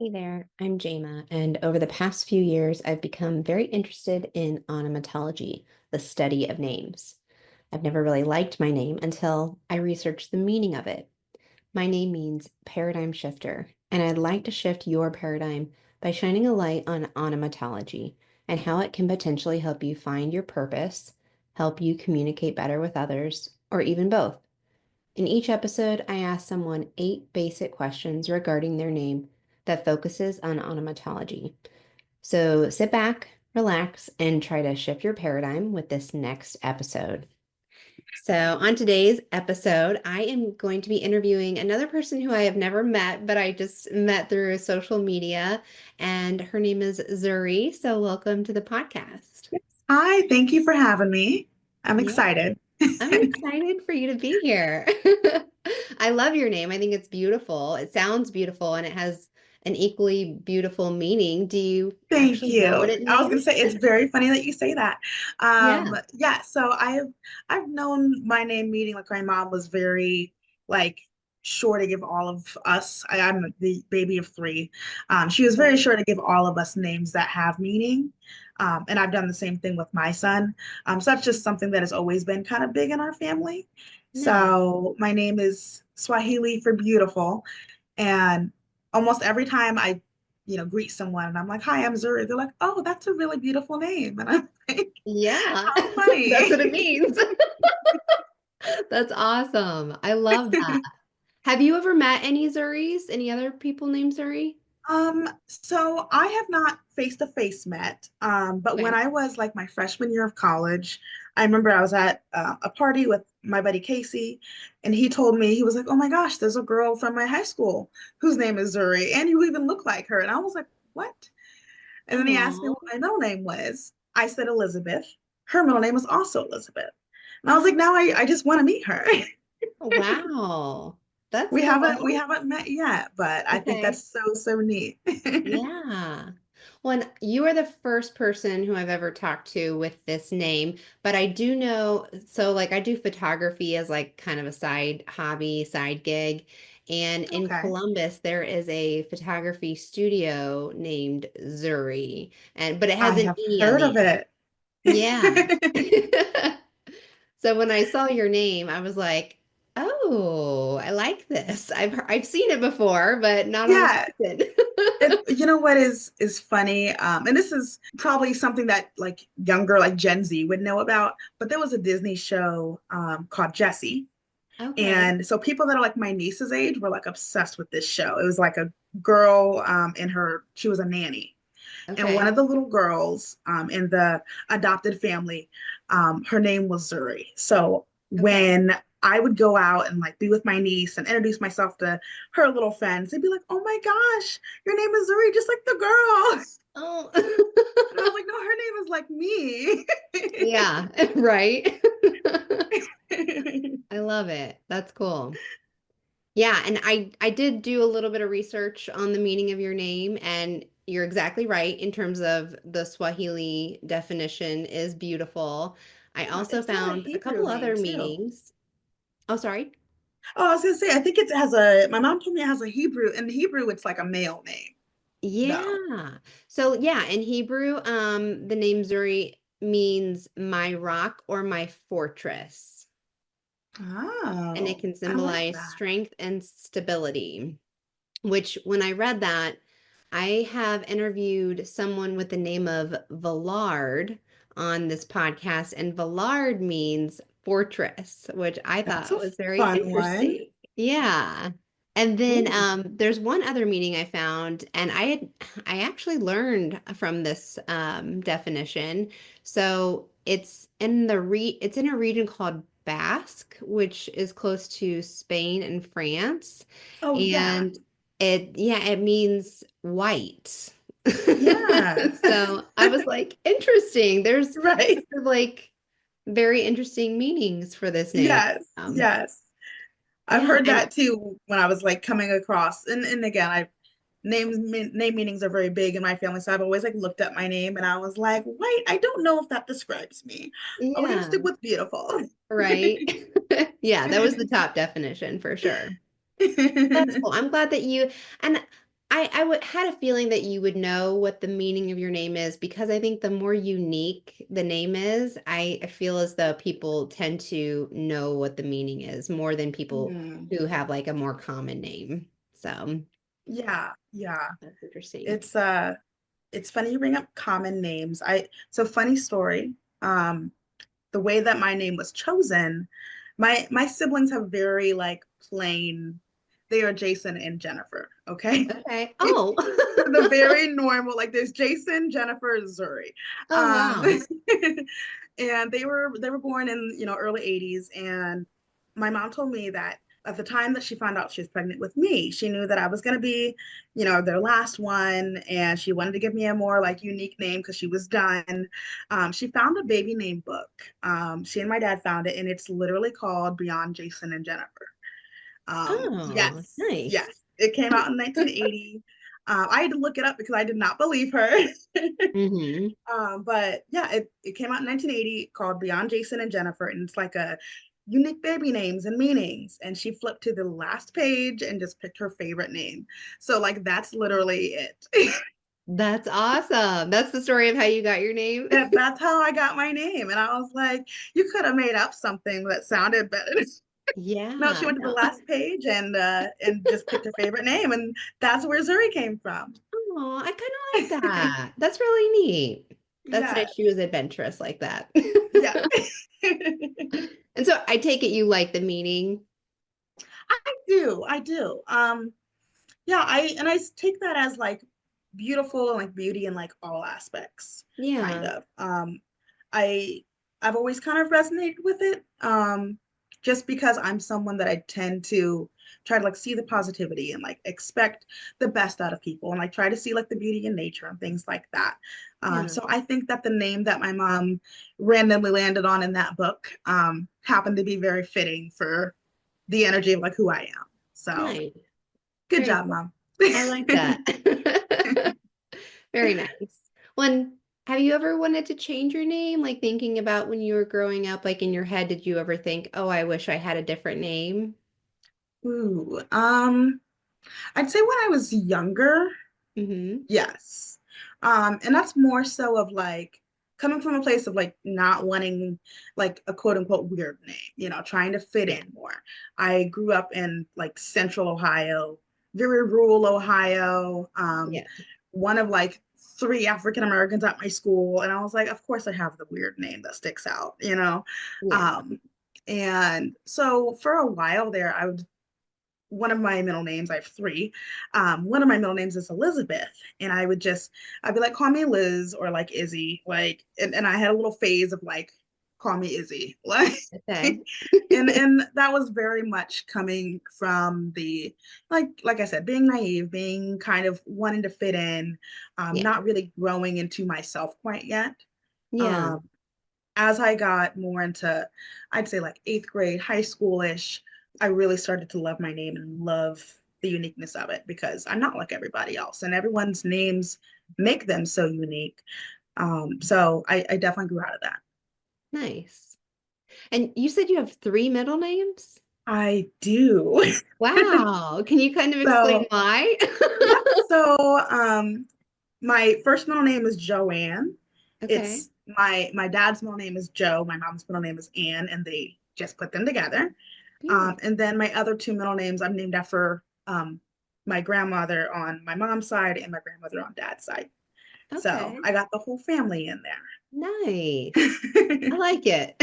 Hey there, I'm Jama, and over the past few years, I've become very interested in onomatology, the study of names. I've never really liked my name until I researched the meaning of it. My name means paradigm shifter, and I'd like to shift your paradigm by shining a light on onomatology and how it can potentially help you find your purpose, help you communicate better with others, or even both. In each episode, I ask someone 8 basic questions regarding their name that focuses on onomatology. So sit back, relax, and try to shift your paradigm with this next episode. So, on today's episode, I am going to be interviewing another person who I have never met, but I just met through social media, and her name is Zuri. So, welcome to the podcast. Hi, thank you for having me. I'm Yeah. excited. I'm excited for you to be here. I love your name. I think it's beautiful. It sounds beautiful and it has an equally beautiful meaning. Do you Thank actually know you. what it I was gonna means? say it's very funny that you say that. Yeah. Yeah, so I've known my name meaning like my mom was very like sure to give all of us. I'm the baby of three. She was very Okay. sure to give all of us names that have meaning. And I've done the same thing with my son. So that's just something that has always been kind of big in our family. No. So my name is Swahili for beautiful. And almost every time I greet someone and I'm like, "Hi, I'm Zuri." They're like, "Oh, that's a really beautiful name." And I'm like, Yeah. "How That's what it funny." means. That's awesome. I love that. Have you ever met any Zuris? Any other people named Zuri? So I have not face to face met, but when Okay. I was like my freshman year of college, I remember I was at a party with my buddy Casey, and he told me, he was like, "Oh my gosh, there's a girl from my high school whose name is Zuri, and you even look like her." And I was like, "What?" And then he asked me Oh, what my middle name was. I said Elizabeth. Her middle name was also Elizabeth. And I was like, oh, now I just want to meet her. wow. That's We haven't we cool. haven't met yet, but I think Okay. that's so neat. Yeah. Well, and you are the first person who I've ever talked to with this name, but I do know, so like I do photography as like kind of a side hobby, side gig. And in Okay. Columbus, there is a photography studio named Zuri, and but it I has an have E on heard of the end. it. Yeah. So when I saw your name, I was like, "Oh, I like this. I've seen it before, but not on Yeah. person." You know what is funny? And this is probably something that like younger, like Gen Z would know about, but there was a Disney show called Jessie. Okay. And so people that are like my niece's age were like obsessed with this show. It was like a girl she was a nanny. And one Okay. of the little girls in the adopted family, her name was Zuri. So Okay. when I would go out and like be with my niece and introduce myself to her little friends, they'd be like, "Oh my gosh, your name is Zuri, just like the girl." Oh, And I was like, "No, her name is like me." yeah, right. I love it. That's cool. Yeah, and I did do a little bit of research on the meaning of your name, and you're exactly right in terms of the Swahili definition is beautiful. I Yeah, also it's got a found a Hebrew couple name other too. meanings. Oh, sorry. Oh, I was gonna say, I think it has a, my mom told me it has a Hebrew. In Hebrew, it's like a male name, though. Yeah. So yeah, in Hebrew, the name Zuri means my rock or my fortress, and it Oh, can I like symbolize that. strength and stability. Which, when I read that, I have interviewed someone with the name of Villard on this podcast, and Villard means fortress, which I That's thought a was very fun one. interesting. Yeah. And then Ooh, there's one other meaning I found, and I actually learned from this definition. So it's in a region called Basque, which is close to Spain and France. oh yeah, And it means white. yeah, So I was like, interesting. There's right. like very interesting meanings for this name. Yes, yes. I've Yeah, heard and that too when I was like coming across, and again, I name meanings are very big in my family, so I've always like looked at my name and I was like, wait, I don't know if that describes me. I'm gonna yeah, stick with beautiful. right. Yeah, that was the top definition for sure. That's cool. I'm glad that you and I would had a feeling that you would know what the meaning of your name is because I think the more unique the name is, I feel as though people tend to know what the meaning is more than people Hmm. who have like a more common name. So Yeah, yeah. that's interesting. It's it's funny you bring up common names. So funny story. Um, the way that my name was chosen, my siblings have very like plain, they are Jason and Jennifer, okay? Okay. Oh. The very normal, like there's Jason, Jennifer, Zuri. Oh Um, wow. and they were born in, early 80s. And my mom told me that at the time that she found out she was pregnant with me, she knew that I was going to be, their last one, and she wanted to give me a more like unique name because she was done. She found a baby name book. She and my dad found it, and it's literally called Beyond Jason and Jennifer. Oh, Yes, yes. nice. It came out in 1980. I had to look it up because I did not believe her. Hmm. But yeah, it came out in 1980 called Beyond Jason and Jennifer, and it's like a unique baby names and meanings. And she flipped to the last page and just picked her favorite name. So like that's literally it. That's awesome. That's the story of how you got your name. That's how I got my name. And I was like, you could have made up something that sounded better. No, she Yeah. went to the No. last page and just picked her favorite name, and that's where Zuri came from. Oh, I kind of like that. That's really neat. That's Yeah, nice. She was adventurous like that. yeah. And so I take it you like the meaning. I do. Yeah, I take that as like beautiful and like beauty in like all aspects, kind Yeah. of. I I've always kind of resonated with it. Just because I'm someone that I tend to try to like see the positivity and like expect the best out of people and like try to see like the beauty in nature and things like that. Yeah. So I think that the name that my mom randomly landed on in that book happened to be very fitting for the energy of like who I am. So Nice. good Very job, cool. mom. I like that. Very nice. One, have you ever wanted to change your name? Like thinking about when you were growing up, like in your head, did you ever think, oh, I wish I had a different name? Ooh, I'd say when I was younger, Hmm. yes. And that's more so of like coming from a place of like not wanting like a quote unquote weird name, trying to fit Yeah. in more. I grew up in like central Ohio, very rural Ohio, Yeah. one of like three African Americans at my school. And I was like, of course I have the weird name that sticks out. Yeah. Um, and so for a while there, one of my middle names, I have three. One of my middle names is Elizabeth. And I'd be like, call me Liz or like Izzy. Like, and I had a little phase of like, call me Izzy. Like, Okay. and that was very much coming from the, like I said, being naive, being kind of wanting to fit in, Yeah. not really growing into myself quite yet. Yeah. Um, as I got more into, I'd say like eighth grade, high schoolish, I really started to love my name and love the uniqueness of it because I'm not like everybody else, and everyone's names make them so unique. So I definitely grew out of that. Nice. And you said you have three middle names? I do. Wow. Can you kind of explain So why? yeah. So my first middle name is Joanne. Okay. It's my dad's middle name is Joe. My mom's middle name is Anne, and they just put them together. Beautiful. And then my other two middle names I'm named after my grandmother on my mom's side and my grandmother on dad's side. So Okay. I got the whole family in Nice. I there. like it.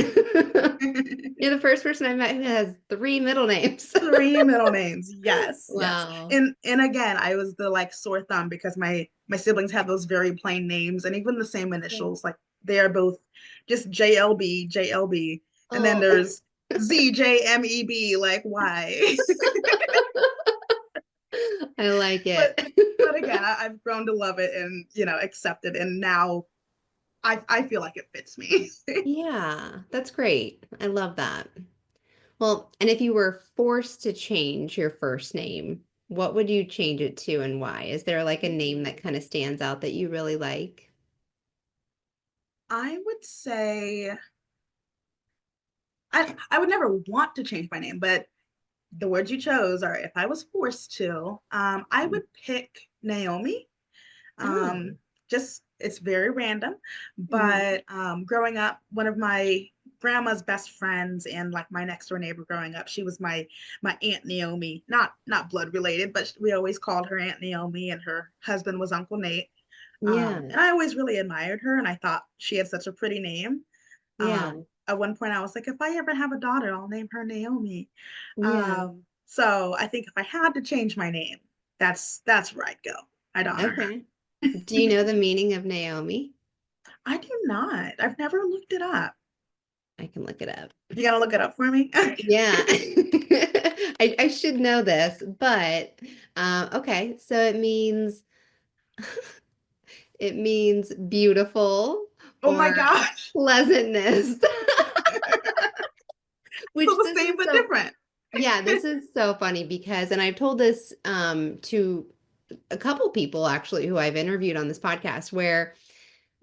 You're the first person I met who has three middle names. Three middle names. Yes, yes. Wow. And again, I was the like sore thumb because my siblings had those very plain names and even the same Yeah. initials. Like they are both just JLB, JLB. And then Oh, there's ZJMEB. Like why? I like but it. but again, I've grown to love it and accept it, and now I feel like it fits me. Yeah, that's great. I love that. Well, and if you were forced to change your first name, what would you change it to and why? Is there like a name that kind of stands out that you really like? I would say I would never want to change my name, but the words you chose are if I was forced to, I would pick Naomi. Um, Oh. just it's very random, Mhm. but growing up, one of my grandma's best friends and like my next door neighbor growing up, she was my Aunt Naomi, not blood related, but we always called her Aunt Naomi, and her husband was Uncle Nate. Yeah. And I always really admired her, and I thought she had such a pretty name. Yeah. At one point, I was like, if I ever have a daughter, I'll name her Naomi. Yeah. So I think if I had to change my name, that's where I'd go. I'd honor her. Okay. Do you know the meaning of Naomi? I do not. I've never looked it up. I can look it up. You gotta look it up for me. Yeah. I should know this, but okay. So it means beautiful Oh my or gosh. pleasantness. So Which the this same is but so different. yeah, this is so funny because and I've told this to a couple people actually who I've interviewed on this podcast where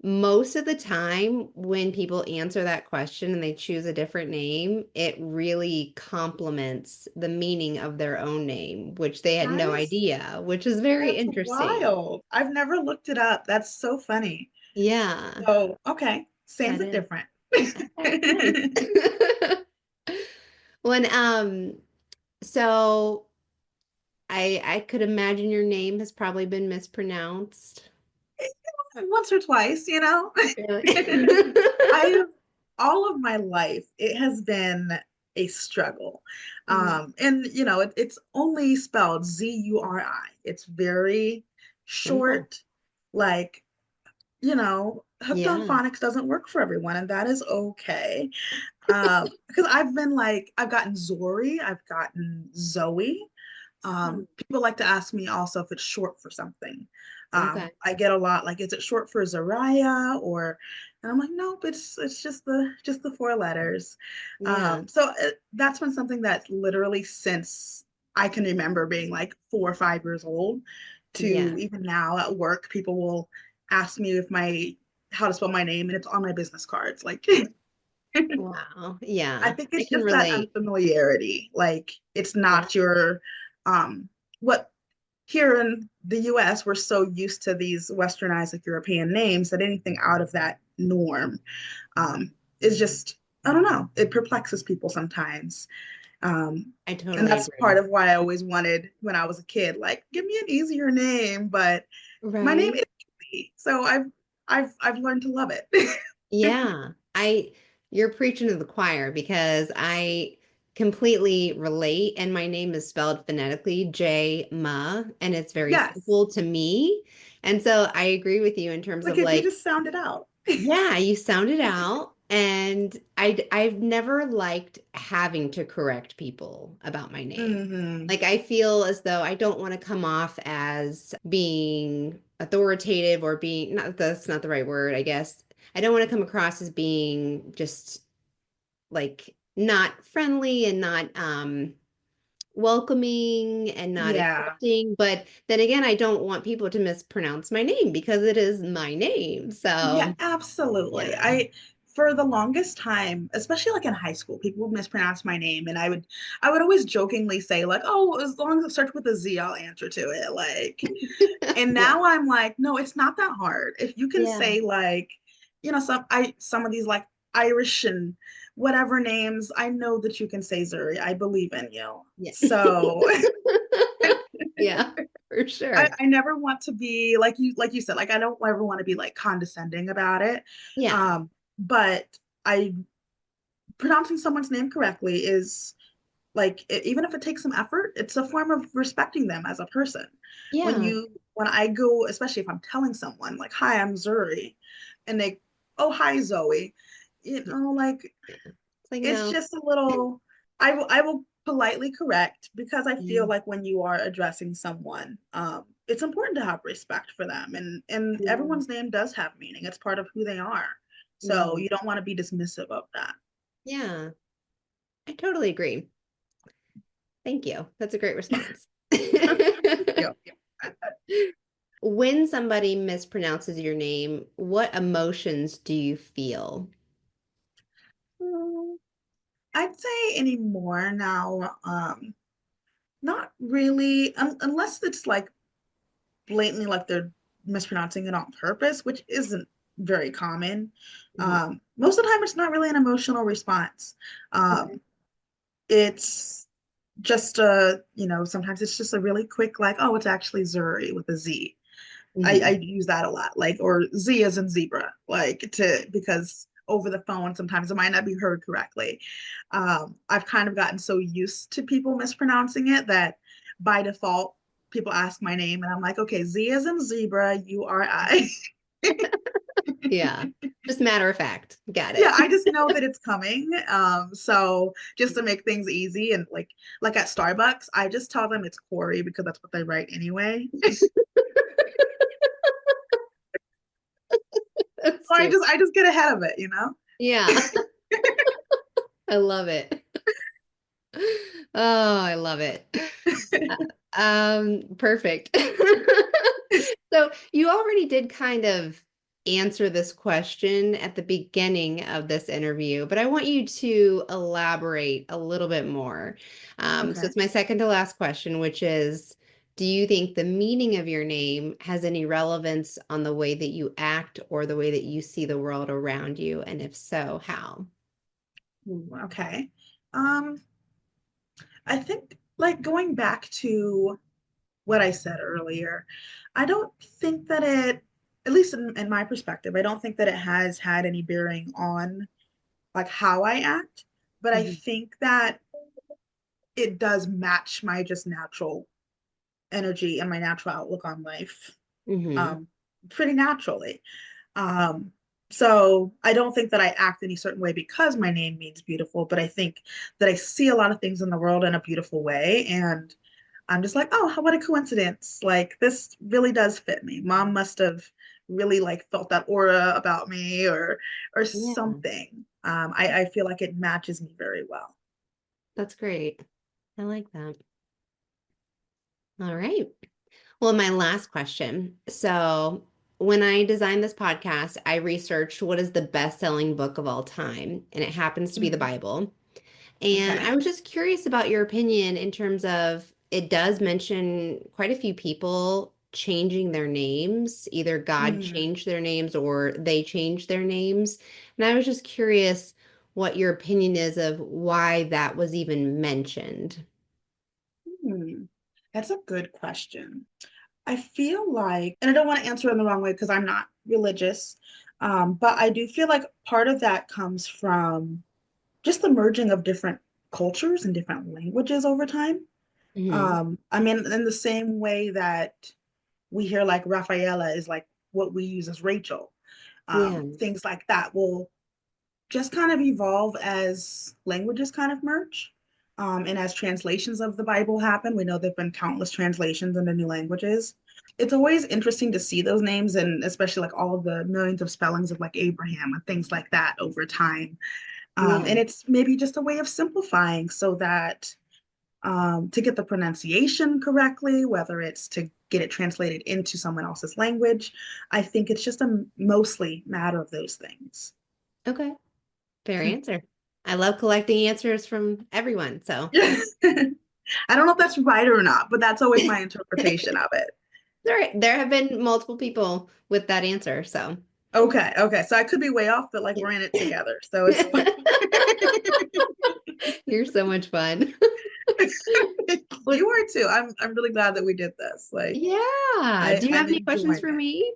most of the time when people answer that question and they choose a different name, it really complements the meaning of their own name, which they had That no is idea, which is very that's interesting. wild. I've never looked it up. That's so funny. Yeah, So, okay. Same that but is. different. Okay, nice. When so I could imagine your name has probably been mispronounced. Once or twice, you know. Really? I all of my life it has been a struggle. Mhm. And it's only spelled Zuri. It's very Simple. short, like, hooked on Yeah. phonics doesn't work for everyone, and that is okay. Because I've gotten Zori, I've gotten Zoe. Hmm. People like to ask me also if it's short for something. Okay. I get a lot like, is it short for Zariah or? And I'm like, nope, it's just the four letters. Yeah. That's been something that literally since I can remember being like 4 or 5 years old to Yeah. even now at work, people will ask me if my how to spell my name, and it's on my business cards. Like, Wow. I Yeah. think I it's can just that relate. unfamiliarity. Like, it's Yeah. not your what here in the US, we're so used to these westernized like European names that anything out of that norm is just, I don't know, it perplexes people sometimes. Um, I and totally that's part agree. of why I always wanted when I was a kid, like, give me an easier name, but my name Right? is easy. So I've learned to love it. Yeah. You're preaching to the choir because I completely relate and my name is spelled phonetically J Ma and it's very Yes. simple to me. And so I agree with you in terms Like, of if you like just sound it out. yeah, you sound it out. And I've never liked having to correct people about my name. Hmm. Like I feel as though I don't want to come off as being authoritative or being not that's not the right word, I guess. I don't want to come across as being just like not friendly and not welcoming and not Yeah. accepting. But then again, I don't want people to mispronounce my name because it is my name. Yeah, So, absolutely. yeah. For the longest time, especially like in high school, people would mispronounce my name, and I would always jokingly say like, "Oh, as long as it starts with a Z, I'll answer to it." Like, and Yeah. now I'm like, no, it's not that hard. If you can Yeah. say like, some of these like Irish and whatever names, I know that you can say Zuri. I believe in you. Yeah. So Yeah, for I, sure. I never want to be like you said, like I don't ever want to be like condescending about it. Yeah. But I pronouncing someone's name correctly is like even if it takes some effort, it's a form of respecting them as a person. Yeah. When I go, especially if I'm telling someone like, "Hi, I'm Zuri," and they, "Oh, hi, Zoe," Yeah. like Yeah. It's like, it's no. just a little. I will politely correct because I Yeah. feel like when you are addressing someone, it's important to have respect for them, and Yeah. everyone's name does have meaning. It's part of who they are, so Mhm. you don't want to be dismissive of that. Yeah. I totally agree. Thank you. That's a great response. Yep. When somebody mispronounces your name, what emotions do you feel? I'd say anymore now. Not really, unless it's like blatantly like they're mispronouncing it on purpose, which isn't very common. Mhm. Most of the time, it's not really an emotional response. Okay. Um, it's just a, sometimes it's just a really quick, like, oh, it's actually Zuri with a Z. I Mhm. use that a lot, like, or Z as in zebra, like because over the phone, sometimes it might not be heard correctly. I've kind of gotten so used to people mispronouncing it that by default, people ask my name and I'm like, okay, Z as in zebra, URI. Yeah. Just matter of fact. Got Yeah, it. I just know that it's coming. So just to make things easy and like at Starbucks, I just tell them it's Corey because that's what they write anyway. That's So I cute. just I just get ahead of it. Yeah. I love it. Oh, I love it. Perfect. So you already did kind of answer this question at the beginning of this interview, but I want you to elaborate a little bit more. So Okay. it's my second to last question, which is, do you think the meaning of your name has any relevance on the way that you act or the way that you see the world around you? And if so, how? Ooh, okay. Um, I think like going back to what I said earlier, I don't think that at least in my perspective, I don't think that it has had any bearing on like how I act, but I Mhm. think that it does match my just natural energy and my natural outlook on life Mhm. um, pretty naturally. Um, so I don't think that I act any certain way because my name means beautiful, but I think that I see a lot of things in the world in a beautiful way. And I'm just like, oh, what a coincidence. Like this really does fit me. Mom must have really like felt that aura about me or Yeah, something. I feel like it matches me very well. that's great. I like that. All right. Well, my last question. So, when I designed this podcast, I researched what is the best-selling book of all time, and it happens to be the Mhm. Bible. And Okay. I was just curious about your opinion in terms of it does mention quite a few people changing their names, either God Mm. changed their names or they changed their names. And I was just curious what your opinion is of why that was even mentioned. Hmm. That's a good question. I feel like, and I don't want to answer it in the wrong way because I'm not religious, but I do feel like part of that comes from just the merging of different cultures and different languages over time. Hmm. I mean, in the same way that we hear like Rafaela is like what we use as Rachel, Yeah. things like that will just kind of evolve as languages kind of merge. And as translations of the Bible happen, we know there have been countless translations into new languages. It's always interesting to see those names and especially like all of the millions of spellings of like Abraham and things like that over time. Yeah. And it's maybe just a way of simplifying so that to get the pronunciation correctly, whether it's to get it translated into someone else's language, I think it's just a mostly matter of those things. Okay. Fair answer. I love collecting answers from everyone. So I don't know if that's right or not, but that's always my interpretation of it. there have been multiple people with that answer. So Okay, okay. So I could be way off, but like we're in it together. So it's fine. you're so much fun. Well, You are too. I'm really glad that we did this. Like yeah. Do you I'm have any questions enjoying for it. me?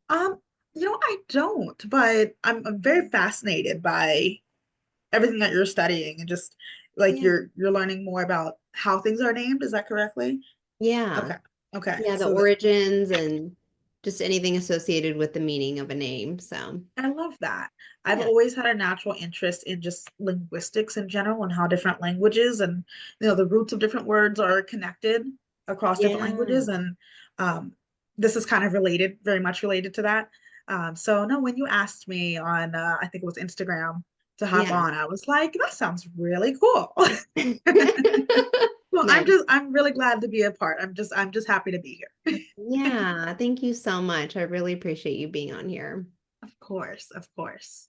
Um, I don't, but I'm very fascinated by everything that you're studying and just like Yeah. you're learning more about how things are named. Is that correctly? Yeah. Okay. Okay. Yeah, the So origins and just anything associated with the meaning of a name. So, I love that. I've yeah. always had a natural interest in just linguistics in general and how different languages and the roots of different words are connected across different Yeah. languages. And um, this is kind of related, very much related to that. So no, when you asked me on I think it was Instagram to hop Yeah. on, I was like, that sounds really cool. Well, Nice. I'm really glad to be a part. I'm just happy to be here. Yeah. Thank you so much. I really appreciate you being on here. Of course, of course.